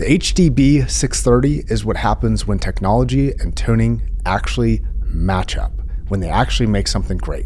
The HDB 630 is what happens when technology and tuning actually match up, when they actually make something great.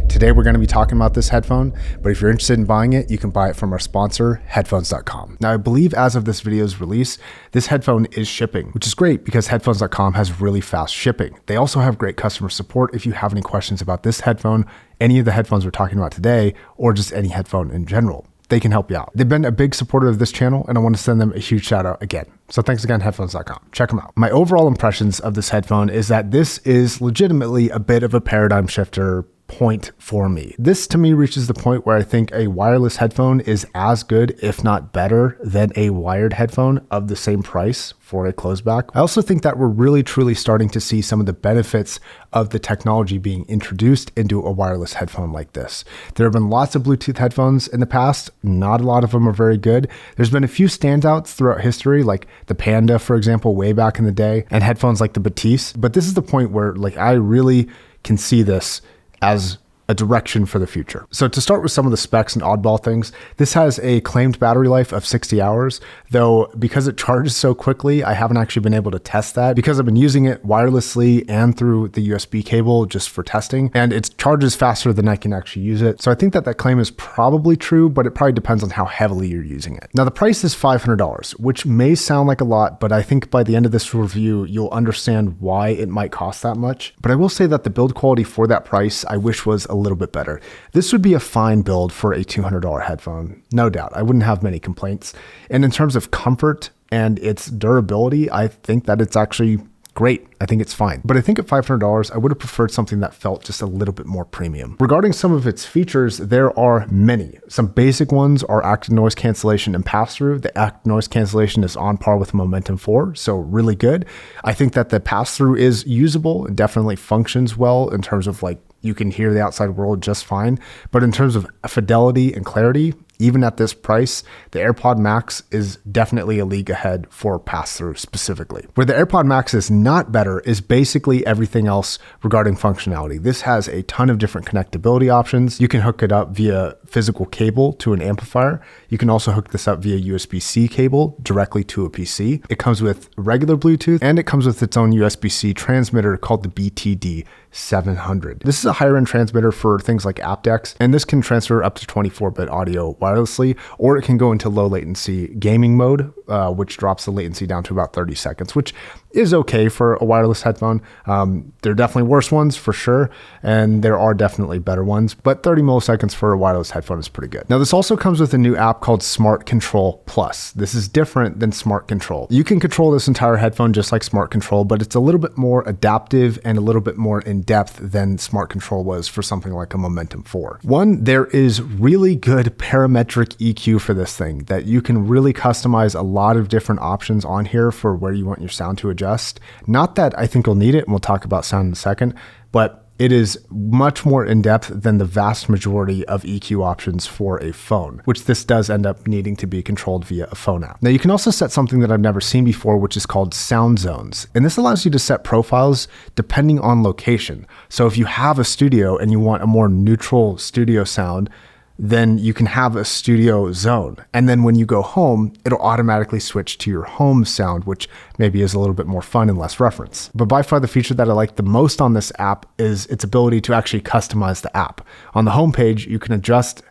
Today we're going to be talking about this headphone, but if you're interested in buying it, you can buy it from our sponsor, headphones.com. Now I believe as of this video's release, this headphone is shipping, which is great because headphones.com has really fast shipping. They also have great customer support if you have any questions about this headphone, any of the headphones we're talking about today, or just any headphone in general. They can help you out. They've been a big supporter of this channel, and I want to send them a huge shout out again. So thanks again, headphones.com. Check them out. My overall impressions of this headphone is that this is legitimately a bit of a paradigm shifter point for me. This to me reaches the point where I think a wireless headphone is as good, if not better, than a wired headphone of the same price for a closed back. I also think that we're really truly starting to see some of the benefits of the technology being introduced into a wireless headphone like this. There have been lots of Bluetooth headphones in the past. Not a lot of them are very good. There's been a few standouts throughout history, like the Panda, for example, way back in the day, and headphones like the Batiste. But this is the point where I really can see this as a direction for the future. So to start with some of the specs and oddball things, this has a claimed battery life of 60 hours, though because it charges so quickly, I haven't actually been able to test that because I've been using it wirelessly and through the USB cable just for testing, and it charges faster than I can actually use it. So I think that claim is probably true, but it probably depends on how heavily you're using it. Now the price is $500, which may sound like a lot, but I think by the end of this review, you'll understand why it might cost that much. But I will say that the build quality for that price, I wish was a little bit better. This would be a fine build for a $200 headphone, no doubt. I wouldn't have many complaints. And in terms of comfort and its durability, I think that it's actually great. I think it's fine. But I think at $500, I would have preferred something that felt just a little bit more premium. Regarding some of its features, there are many. Some basic ones are active noise cancellation and pass-through. The active noise cancellation is on par with Momentum 4, so really good. I think that the pass-through is usable. It definitely functions well in terms of you can hear the outside world just fine. But in terms of fidelity and clarity, even at this price, the AirPod Max is definitely a league ahead for pass-through specifically. Where the AirPod Max is not better is basically everything else regarding functionality. This has a ton of different connectability options. You can hook it up via physical cable to an amplifier. You can also hook this up via USB-C cable directly to a PC. It comes with regular Bluetooth, and it comes with its own USB-C transmitter called the BTD 700. This is a higher end transmitter for things like aptX, and this can transfer up to 24-bit audio wirelessly, or it can go into low latency gaming mode, which drops the latency down to about 30 seconds, which is okay for a wireless headphone. There are definitely worse ones for sure, and there are definitely better ones, but 30 milliseconds for a wireless headphone is pretty good. Now, this also comes with a new app called Smart Control Plus. This is different than Smart Control. You can control this entire headphone just like Smart Control, but it's a little bit more adaptive and a little bit more in depth than Smart Control was for something like a Momentum 4. One, there is really good parametric EQ for this thing that you can really customize a lot of different options on here for where you want your sound to adjust. Not that I think you'll need it, and we'll talk about sound in a second, but it is much more in-depth than the vast majority of EQ options for a phone, which this does end up needing to be controlled via a phone app. Now, you can also set something that I've never seen before, which is called sound zones. And this allows you to set profiles depending on location. So if you have a studio and you want a more neutral studio sound, then you can have a studio zone. And then when you go home, it'll automatically switch to your home sound, which maybe is a little bit more fun and less reference. But by far the feature that I like the most on this app is its ability to actually customize the app. On the homepage, you can adjust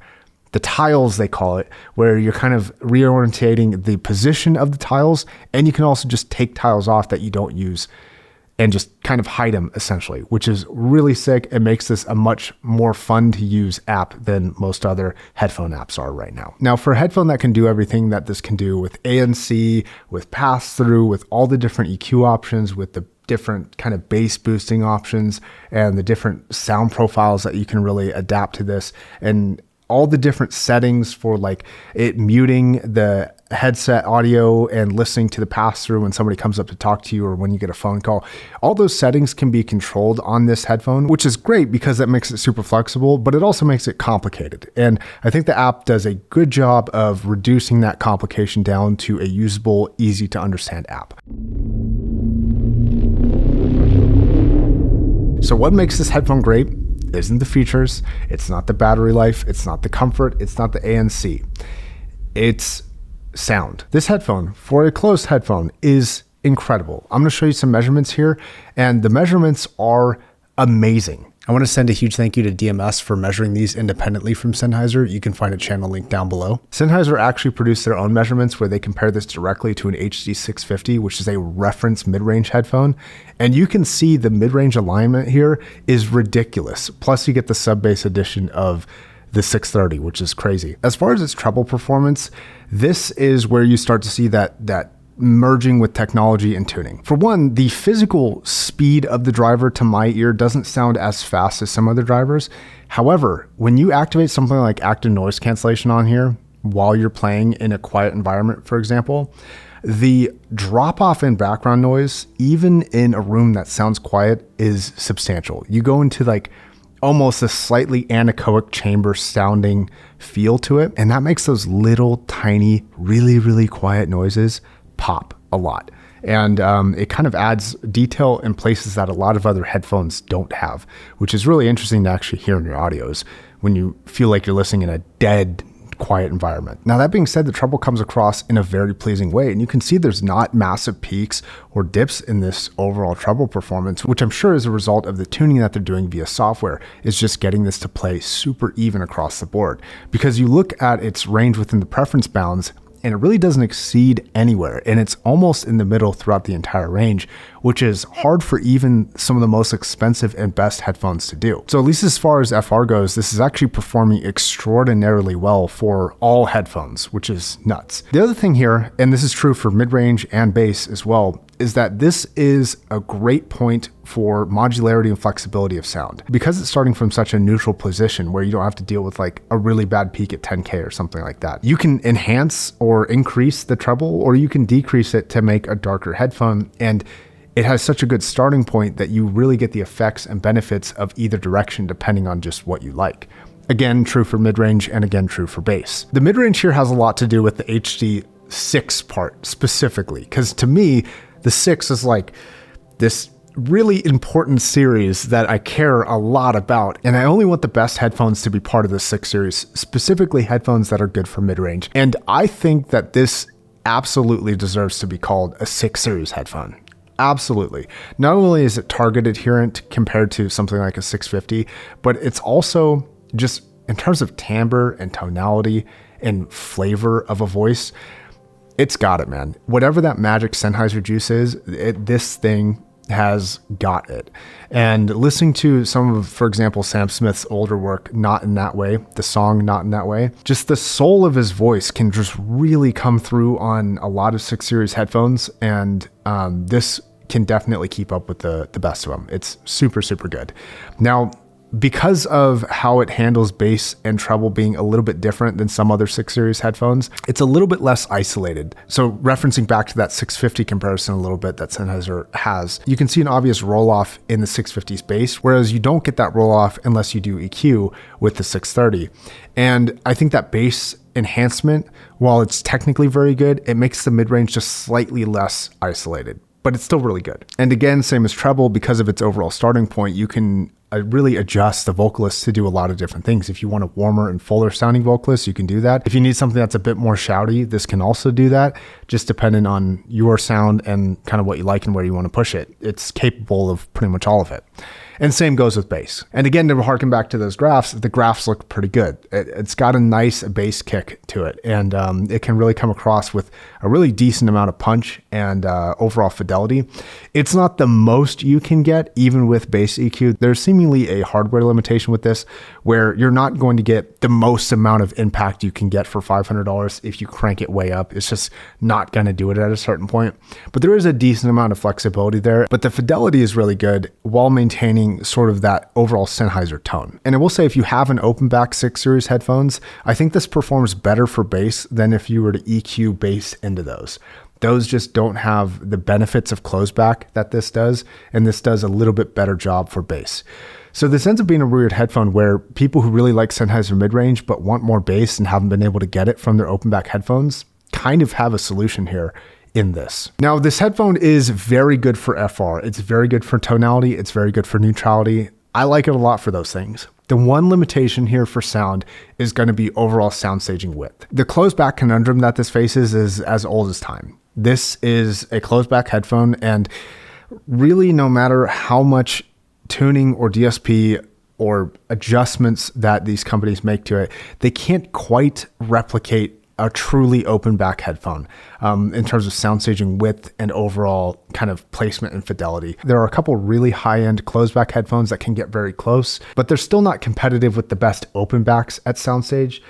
the tiles, they call it, where you're kind of reorientating the position of the tiles, and you can also just take tiles off that you don't use and just kind of hide them essentially, which is really sick. It makes this a much more fun to use app than most other headphone apps are right now. Now, for a headphone that can do everything that this can do with ANC, with pass-through, with all the different EQ options, with the different kind of bass boosting options and the different sound profiles that you can really adapt to this, and all the different settings for it muting the headset audio and listening to the pass-through when somebody comes up to talk to you or when you get a phone call. All those settings can be controlled on this headphone, which is great because that makes it super flexible, but it also makes it complicated. And I think the app does a good job of reducing that complication down to a usable, easy to understand app. So what makes this headphone great isn't the features, it's not the battery life, it's not the comfort, it's not the ANC. It's sound. This headphone, for a closed headphone, is incredible. I'm going to show you some measurements here, and the measurements are amazing. I want to send a huge thank you to DMS for measuring these independently from Sennheiser. You can find a channel link down below. Sennheiser actually produced their own measurements where they compare this directly to an HD 650, which is a reference mid-range headphone. And you can see the mid-range alignment here is ridiculous. Plus you get the sub-bass edition of the 630, which is crazy. As far as its treble performance, this is where you start to see that merging with technology and tuning. For one, the physical speed of the driver to my ear doesn't sound as fast as some other drivers. However, when you activate something like active noise cancellation on here while you're playing in a quiet environment, for example, the drop off in background noise, even in a room that sounds quiet, is substantial. You go into like almost a slightly anechoic chamber sounding feel to it, and that makes those little tiny, really, really quiet noises pop a lot. And it kind of adds detail in places that a lot of other headphones don't have, which is really interesting to actually hear in your audios when you feel like you're listening in a dead, quiet environment. Now, that being said, the treble comes across in a very pleasing way, and you can see there's not massive peaks or dips in this overall treble performance, which I'm sure is a result of the tuning that they're doing via software, is just getting this to play super even across the board. Because you look at its range within the preference bounds, and it really doesn't exceed anywhere. And it's almost in the middle throughout the entire range, which is hard for even some of the most expensive and best headphones to do. So at least as far as FR goes, this is actually performing extraordinarily well for all headphones, which is nuts. The other thing here, and this is true for mid-range and bass as well, is that this is a great point for modularity and flexibility of sound. Because it's starting from such a neutral position where you don't have to deal with like a really bad peak at 10K or something like that. You can enhance or increase the treble, or you can decrease it to make a darker headphone. And it has such a good starting point that you really get the effects and benefits of either direction depending on just what you like. Again, true for mid-range, and again, true for bass. The mid-range here has a lot to do with the HD 6 part specifically, because to me, the 6 is like this really important series that I care a lot about, and I only want the best headphones to be part of the 6 series, specifically headphones that are good for mid-range. And I think that this absolutely deserves to be called a 6 series headphone. Absolutely. Not only is it target adherent compared to something like a 650, but it's also just in terms of timbre and tonality and flavor of a voice, it's got it, man. Whatever that magic Sennheiser juice is, this thing has got it. And listening to some of, for example, Sam Smith's older work, Not in That Way, the song Not in That Way, just the soul of his voice can just really come through on a lot of 6 series headphones. And this can definitely keep up with the best of them. It's super, super good. Now, because of how it handles bass and treble being a little bit different than some other 6 series headphones, it's a little bit less isolated. So referencing back to that 650 comparison a little bit that Sennheiser has, you can see an obvious roll off in the 650's bass, whereas you don't get that roll off unless you do EQ with the 630. And I think that bass enhancement, while it's technically very good, it makes the mid-range just slightly less isolated, but it's still really good. And again, same as treble, because of its overall starting point, you can really adjust the vocalist to do a lot of different things. If you want a warmer and fuller sounding vocalist, you can do that. If you need something that's a bit more shouty, this can also do that, just depending on your sound and kind of what you like and where you want to push it. It's capable of pretty much all of it. And same goes with bass. And again, to harken back to those graphs, the graphs look pretty good. It's got a nice bass kick to it, and it can really come across with a really decent amount of punch and overall fidelity. It's not the most you can get, even with bass EQ. There's seemingly a hardware limitation with this, where you're not going to get the most amount of impact you can get for $500 if you crank it way up. It's just not going to do it at a certain point. But there is a decent amount of flexibility there. But the fidelity is really good while maintaining sort of that overall Sennheiser tone. And I will say, if you have an open back 6 series headphones, I think this performs better for bass than if you were to EQ bass into those. Those just don't have the benefits of closed back that this does, and this does a little bit better job for bass. So this ends up being a weird headphone where people who really like Sennheiser mid-range but want more bass and haven't been able to get it from their open back headphones kind of have a solution here in this. Now, this headphone is very good for FR. It's very good for tonality. It's very good for neutrality. I like it a lot for those things. The one limitation here for sound is going to be overall sound staging width. The closed back conundrum that this faces is as old as time. This is a closed back headphone, and really no matter how much tuning or DSP or adjustments that these companies make to it, they can't quite replicate a truly open back headphone in terms of sound staging width and overall kind of placement and fidelity. There are a couple really high-end closed back headphones that can get very close, but they're still not competitive with the best open backs at Soundstage.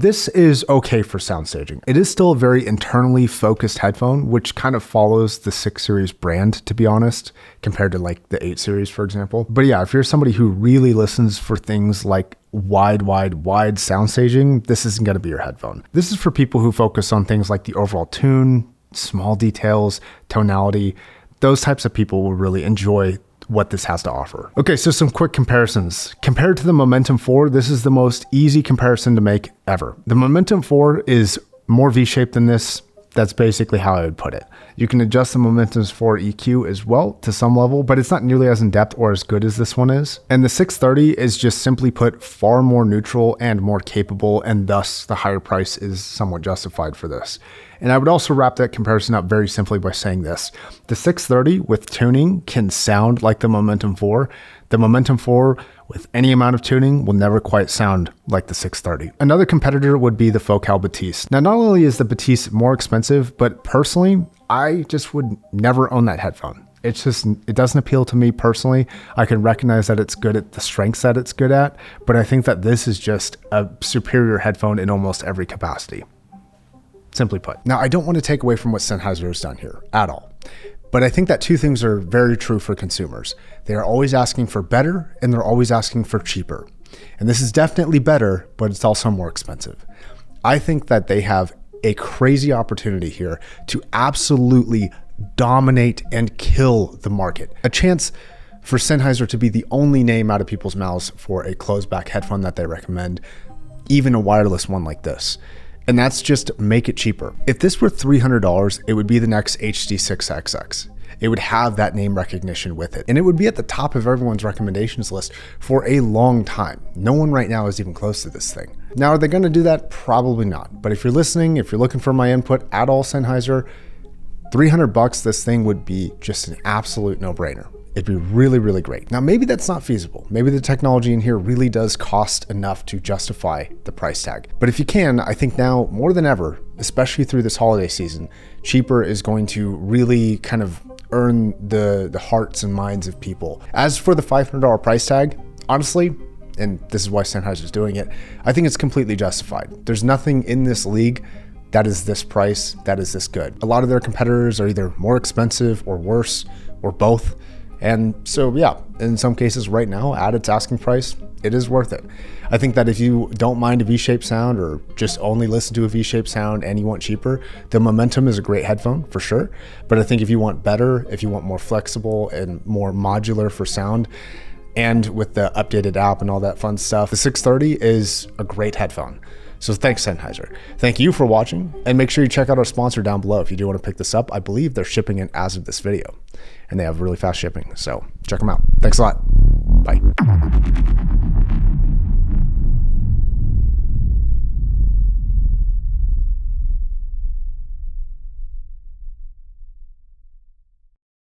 This is okay for sound staging. It is still a very internally focused headphone, which kind of follows the 6 series brand, to be honest, compared to like the 8 series, for example. But yeah, if you're somebody who really listens for things like wide sound staging, this isn't going to be your headphone. This is for people who focus on things like the overall tune, small details, tonality. Those types of people will really enjoy what this has to offer. Okay, so some quick comparisons. Compared to the Momentum 4, this is the most easy comparison to make ever. The Momentum 4 is more V-shaped than this. That's basically how I would put it. You can adjust the Momentum's 4 EQ as well to some level, but it's not nearly as in-depth or as good as this one is. And the 630 is just simply put far more neutral and more capable, and thus the higher price is somewhat justified for this. And I would also wrap that comparison up very simply by saying this. The 630 with tuning can sound like the Momentum 4. The Momentum 4 with any amount of tuning will never quite sound like the 630. Another competitor would be the Focal Batiste. Now, not only is the Batiste more expensive, but personally, I just would never own that headphone. It doesn't appeal to me personally. I can recognize that it's good at the strengths that it's good at, but I think that this is just a superior headphone in almost every capacity. Simply put. Now, I don't want to take away from what Sennheiser has done here at all, but I think that two things are very true for consumers. They are always asking for better, and they're always asking for cheaper. And this is definitely better, but it's also more expensive. I think that they have a crazy opportunity here to absolutely dominate and kill the market. A chance for Sennheiser to be the only name out of people's mouths for a closed back headphone that they recommend, even a wireless one like this. And that's just make it cheaper. If this were $300, it would be the next HD6XX. It would have that name recognition with it. And it would be at the top of everyone's recommendations list for a long time. No one right now is even close to this thing. Now, are they gonna do that? Probably not. But if you're listening, if you're looking for my input at all, Sennheiser, $300, this thing would be just an absolute no-brainer. It'd be really, really great. Now, maybe that's not feasible. Maybe the technology in here really does cost enough to justify the price tag. But if you can, I think now more than ever, especially through this holiday season, cheaper is going to really kind of earn the hearts and minds of people. As for the $500 price tag, honestly, and this is why Sennheiser's doing it, I think it's completely justified. There's nothing in this league that is this price, that is this good. A lot of their competitors are either more expensive or worse or both. And so, yeah, in some cases right now, at its asking price, it is worth it. I think that if you don't mind a V-shaped sound or just only listen to a V-shaped sound and you want cheaper, the Momentum is a great headphone for sure. But I think if you want better, if you want more flexible and more modular for sound, and with the updated app and all that fun stuff, the 630 is a great headphone. So thanks, Sennheiser. Thank you for watching, and make sure you check out our sponsor down below if you do want to pick this up. I believe they're shipping it as of this video, and they have really fast shipping, so check them out. Thanks a lot. Bye.